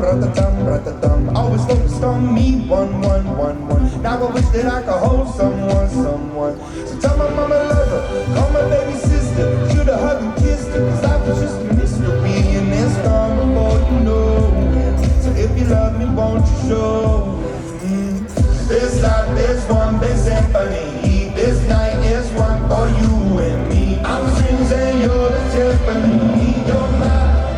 ratatam, ratatam. Always focused on me, one, one, one, one. Now I wish that I could hold someone, someone. So tell my mama love her, call my baby sister. Should've hugged and kissed her, cause I was just a mystery. And it's gone before you know it. So if you love me, won't you show it? This life is one big symphony. This night is one for you and me. I'm the strings and you're the timpani. You're my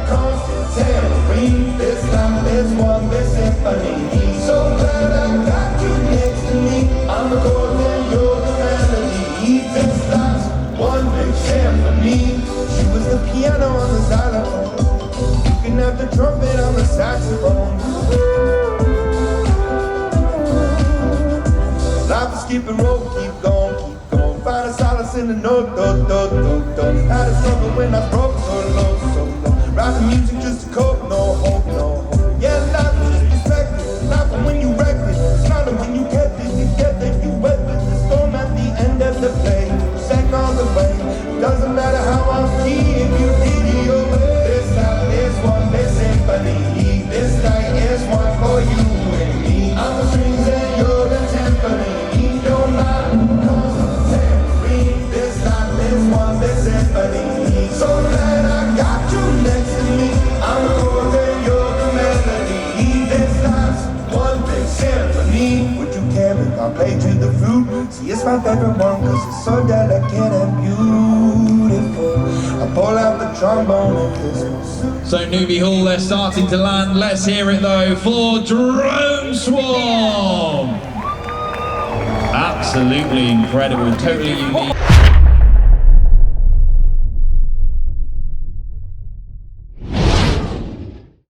constant tambourine. This life is one big symphony. So glad I got you next to me. I'm the chord and you're the melody. This life's one big symphony. She was the piano on the xylophone. You can have the trumpet on the saxophone. Life is keeping rope, keep going, keep going. Find a solace in the note, do, do, do, do. Had a struggle when I broke so low, so low. Writing music just to cope, no hope, no hope. Yeah, life is respected, not from when you wreck it. It's not when you get it, you get it, you wet it. The storm at the end of the play, sank on the way. Doesn't matter how I feel if you did it your way. This life is one big symphony. This night is one for you and me. I'm the strings and you're the timpani. So glad I got you next to me. I'm the chord and you're the melody. This life's one big symphony. Would you care if I played you the flute? See, it's my favorite one cause it's so delicate and beautiful. I pull out the trombone and kiss. So Newby Hall, they're starting to land. Let's hear it though for Drone Swarm. Absolutely incredible, totally unique.